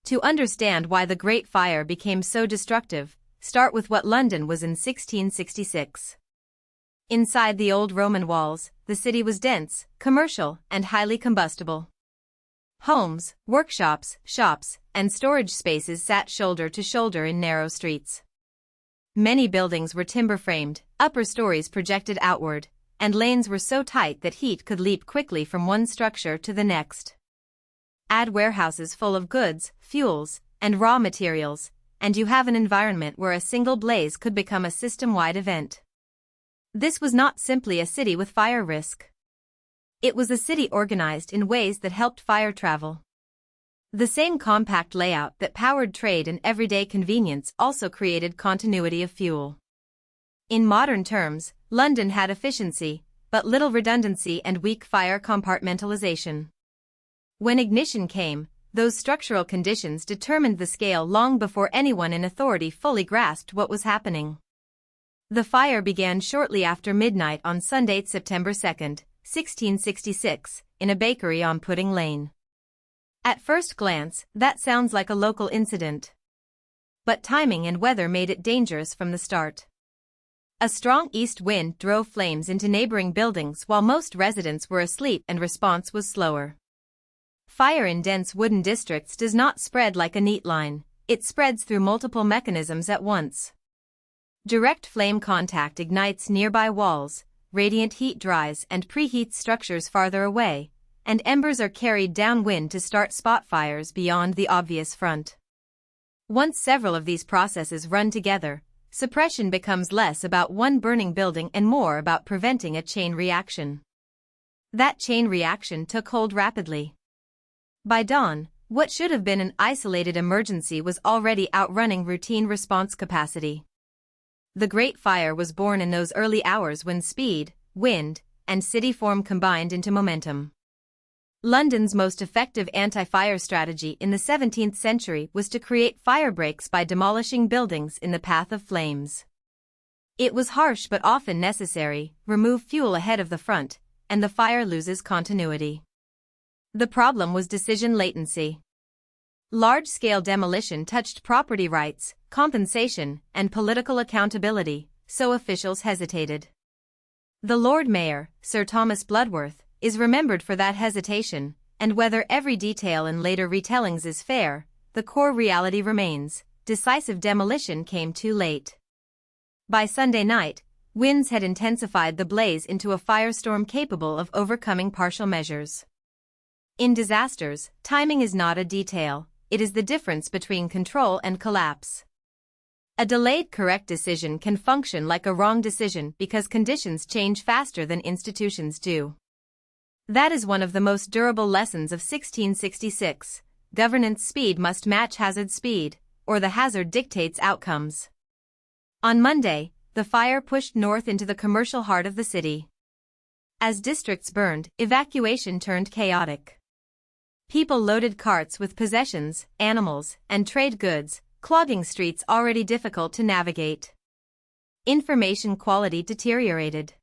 To understand why the Great Fire became so destructive, start with what London was in 1666. Inside the old Roman walls, the city was dense, commercial, and highly combustible. Homes, workshops, shops, and storage spaces sat shoulder to shoulder in narrow streets. Many buildings were timber-framed, upper stories projected outward, and lanes were so tight that heat could leap quickly from one structure to the next. Add warehouses full of goods, fuels, and raw materials, and you have an environment where a single blaze could become a system-wide event. This was not simply a city with fire risk. It was a city organized in ways that helped fire travel. The same compact layout that powered trade and everyday convenience also created continuity of fuel. In modern terms, London had efficiency, but little redundancy and weak fire compartmentalization. When ignition came, those structural conditions determined the scale long before anyone in authority fully grasped what was happening. The fire began shortly after midnight on Sunday, September 2, 1666, in a bakery on Pudding Lane. At first glance, that sounds like a local incident. But timing and weather made it dangerous from the start. A strong east wind drove flames into neighboring buildings while most residents were asleep and response was slower. Fire in dense wooden districts does not spread like a neat line, it spreads through multiple mechanisms at once. Direct flame contact ignites nearby walls, radiant heat dries and preheats structures farther away, and embers are carried downwind to start spot fires beyond the obvious front. Once several of these processes run together, suppression becomes less about one burning building and more about preventing a chain reaction. That chain reaction took hold rapidly. By dawn, what should have been an isolated emergency was already outrunning routine response capacity. The Great Fire was born in those early hours when speed, wind, and city form combined into momentum. London's most effective anti-fire strategy in the 17th century was to create fire breaks by demolishing buildings in the path of flames. It was harsh but often necessary, remove fuel ahead of the front, and the fire loses continuity. The problem was decision latency. Large-scale demolition touched property rights, compensation, and political accountability, so officials hesitated. The Lord Mayor, Sir Thomas Bloodworth, is remembered for that hesitation, and whether every detail in later retellings is fair, the core reality remains: decisive demolition came too late. By Sunday night, winds had intensified the blaze into a firestorm capable of overcoming partial measures. In disasters, timing is not a detail, it is the difference between control and collapse. A delayed correct decision can function like a wrong decision because conditions change faster than institutions do. That is one of the most durable lessons of 1666. Governance speed must match hazard speed, or the hazard dictates outcomes. On Monday, the fire pushed north into the commercial heart of the city. As districts burned, evacuation turned chaotic. People loaded carts with possessions, animals, and trade goods, clogging streets already difficult to navigate. Information quality deteriorated.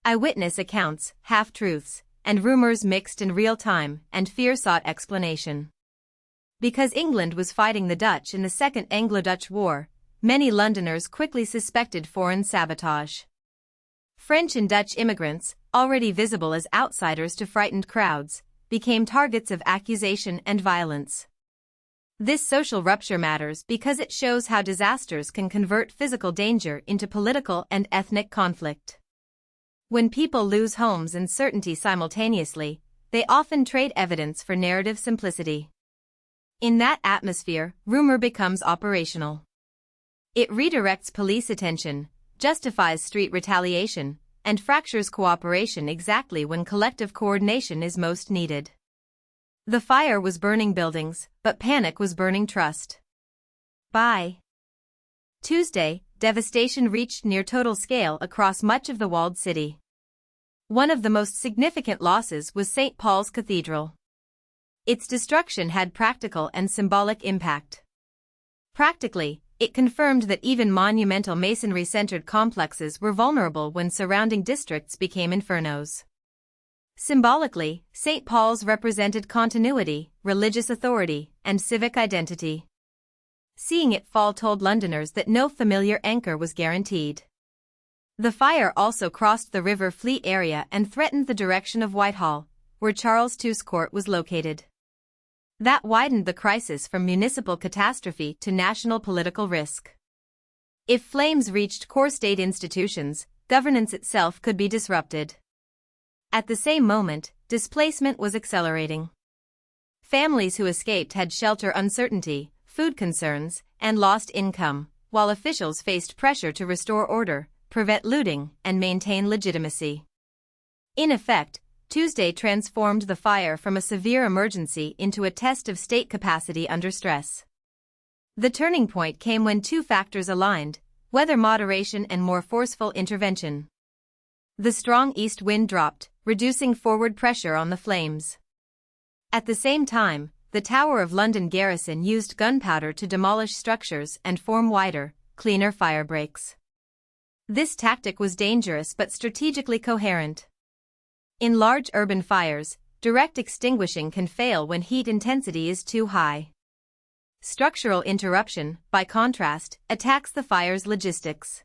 Eyewitness accounts, half-truths, and rumors mixed in real time, and fear sought explanation. Because England was fighting the Dutch in the Second Anglo-Dutch War, many Londoners quickly suspected foreign sabotage. French and Dutch immigrants, already visible as outsiders to frightened crowds, became targets of accusation and violence. This social rupture matters because it shows how disasters can convert physical danger into political and ethnic conflict. When people lose homes and certainty simultaneously, they often trade evidence for narrative simplicity. In that atmosphere, rumor becomes operational. It redirects police attention, justifies street retaliation, and fractures cooperation exactly when collective coordination is most needed. The fire was burning buildings, but panic was burning trust. By Tuesday, devastation reached near total scale across much of the walled city. One of the most significant losses was St. Paul's Cathedral. Its destruction had practical and symbolic impact. Practically, it confirmed that even monumental masonry-centered complexes were vulnerable when surrounding districts became infernos. Symbolically, St. Paul's represented continuity, religious authority, and civic identity. Seeing it fall told Londoners that no familiar anchor was guaranteed. The fire also crossed the River Fleet area and threatened the direction of Whitehall, where Charles II's court was located. That widened the crisis from municipal catastrophe to national political risk. If flames reached core state institutions, governance itself could be disrupted. At the same moment, displacement was accelerating. Families who escaped had shelter uncertainty, food concerns, and lost income, while officials faced pressure to restore order, prevent looting, and maintain legitimacy. In effect, Tuesday transformed the fire from a severe emergency into a test of state capacity under stress. The turning point came when two factors aligned: weather moderation and more forceful intervention. The strong east wind dropped, reducing forward pressure on the flames. At the same time, the Tower of London garrison used gunpowder to demolish structures and form wider, cleaner fire breaks. This tactic was dangerous but strategically coherent. In large urban fires, direct extinguishing can fail when heat intensity is too high. Structural interruption, by contrast, attacks the fire's logistics.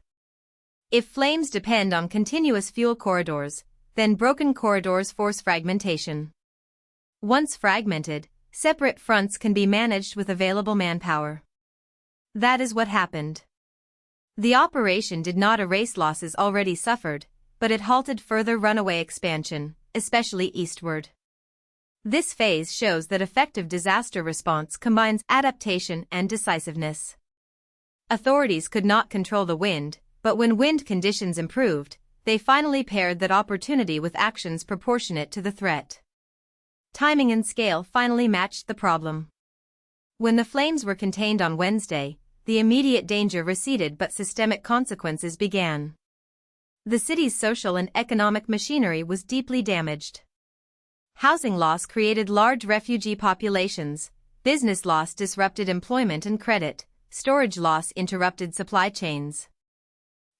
If flames depend on continuous fuel corridors, then broken corridors force fragmentation. Once fragmented, separate fronts can be managed with available manpower. That is what happened. The operation did not erase losses already suffered, but it halted further runaway expansion, especially eastward. This phase shows that effective disaster response combines adaptation and decisiveness. Authorities could not control the wind, but when wind conditions improved, they finally paired that opportunity with actions proportionate to the threat. Timing and scale finally matched the problem. When the flames were contained on Wednesday, the immediate danger receded but systemic consequences began. The city's social and economic machinery was deeply damaged. Housing loss created large refugee populations, business loss disrupted employment and credit, storage loss interrupted supply chains.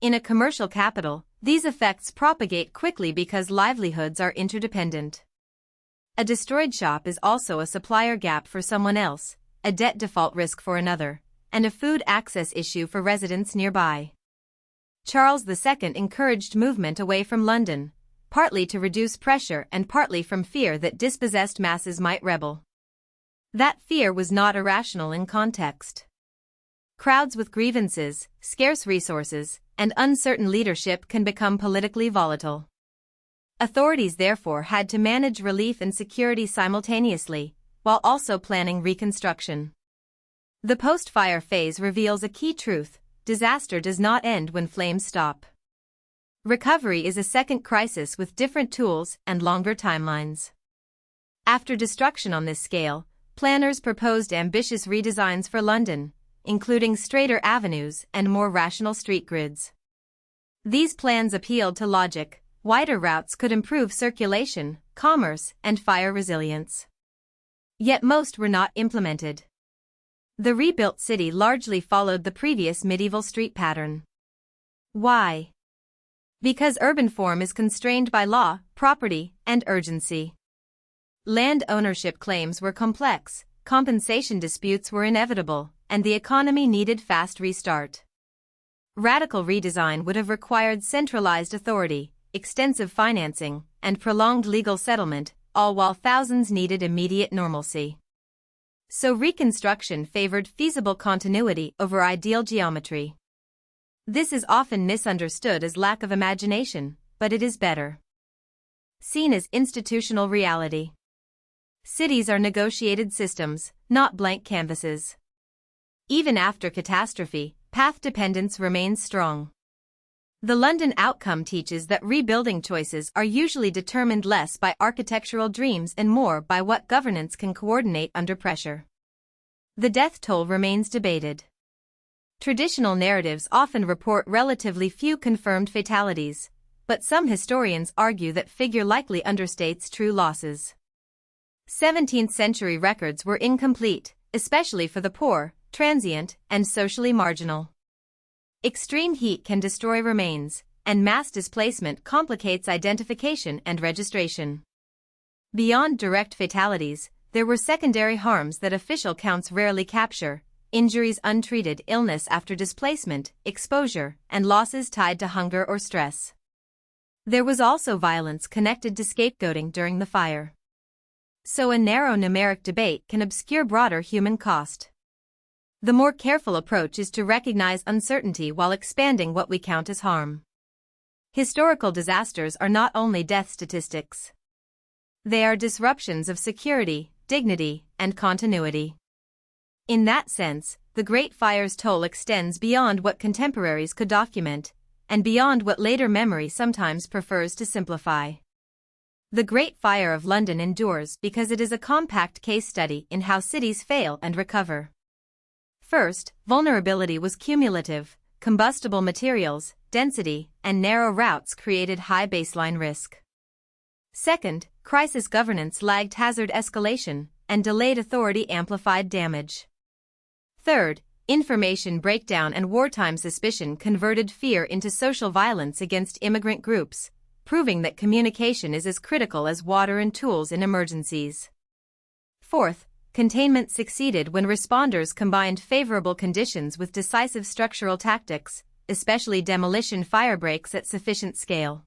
In a commercial capital, these effects propagate quickly because livelihoods are interdependent. A destroyed shop is also a supplier gap for someone else, a debt default risk for another, and a food access issue for residents nearby. Charles II encouraged movement away from London, partly to reduce pressure and partly from fear that dispossessed masses might rebel. That fear was not irrational in context. Crowds with grievances, scarce resources, and uncertain leadership can become politically volatile. Authorities therefore had to manage relief and security simultaneously, while also planning reconstruction. The post-fire phase reveals a key truth: disaster does not end when flames stop. Recovery is a second crisis with different tools and longer timelines. After destruction on this scale, planners proposed ambitious redesigns for London, including straighter avenues and more rational street grids. These plans appealed to logic: wider routes could improve circulation, commerce, and fire resilience. Yet most were not implemented. The rebuilt city largely followed the previous medieval street pattern. Why? Because urban form is constrained by law, property, and urgency. Land ownership claims were complex, compensation disputes were inevitable, and the economy needed fast restart. Radical redesign would have required centralized authority, extensive financing, and prolonged legal settlement, all while thousands needed immediate normalcy. So reconstruction favored feasible continuity over ideal geometry. This is often misunderstood as lack of imagination, but it is better seen as institutional reality. Cities are negotiated systems, not blank canvases. Even after catastrophe, path dependence remains strong. The London outcome teaches that rebuilding choices are usually determined less by architectural dreams and more by what governance can coordinate under pressure. The death toll remains debated. Traditional narratives often report relatively few confirmed fatalities, but some historians argue that figure likely understates true losses. 17th-century records were incomplete, especially for the poor, transient, and socially marginal. Extreme heat can destroy remains, and mass displacement complicates identification and registration. Beyond direct fatalities, there were secondary harms that official counts rarely capture: injuries untreated, illness after displacement, exposure, and losses tied to hunger or stress. There was also violence connected to scapegoating during the fire. So a narrow numeric debate can obscure broader human cost. The more careful approach is to recognize uncertainty while expanding what we count as harm. Historical disasters are not only death statistics. They are disruptions of security, dignity, and continuity. In that sense, the Great Fire's toll extends beyond what contemporaries could document, and beyond what later memory sometimes prefers to simplify. The Great Fire of London endures because it is a compact case study in how cities fail and recover. First, vulnerability was cumulative. Combustible materials, density, and narrow routes created high baseline risk. Second, crisis governance lagged hazard escalation, and delayed authority amplified damage. Third, information breakdown and wartime suspicion converted fear into social violence against immigrant groups, proving that communication is as critical as water and tools in emergencies. Fourth, containment succeeded when responders combined favorable conditions with decisive structural tactics, especially demolition firebreaks at sufficient scale.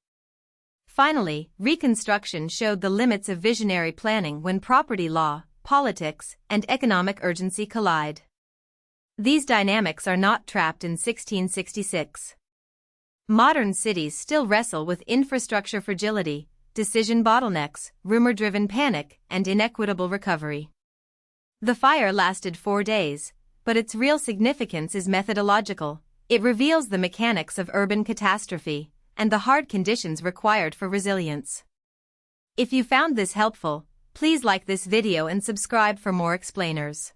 Finally, reconstruction showed the limits of visionary planning when property law, politics, and economic urgency collide. These dynamics are not trapped in 1666. Modern cities still wrestle with infrastructure fragility, decision bottlenecks, rumor-driven panic, and inequitable recovery. The fire lasted 4 days, but its real significance is methodological. It reveals the mechanics of urban catastrophe and the hard conditions required for resilience. If you found this helpful, please like this video and subscribe for more explainers.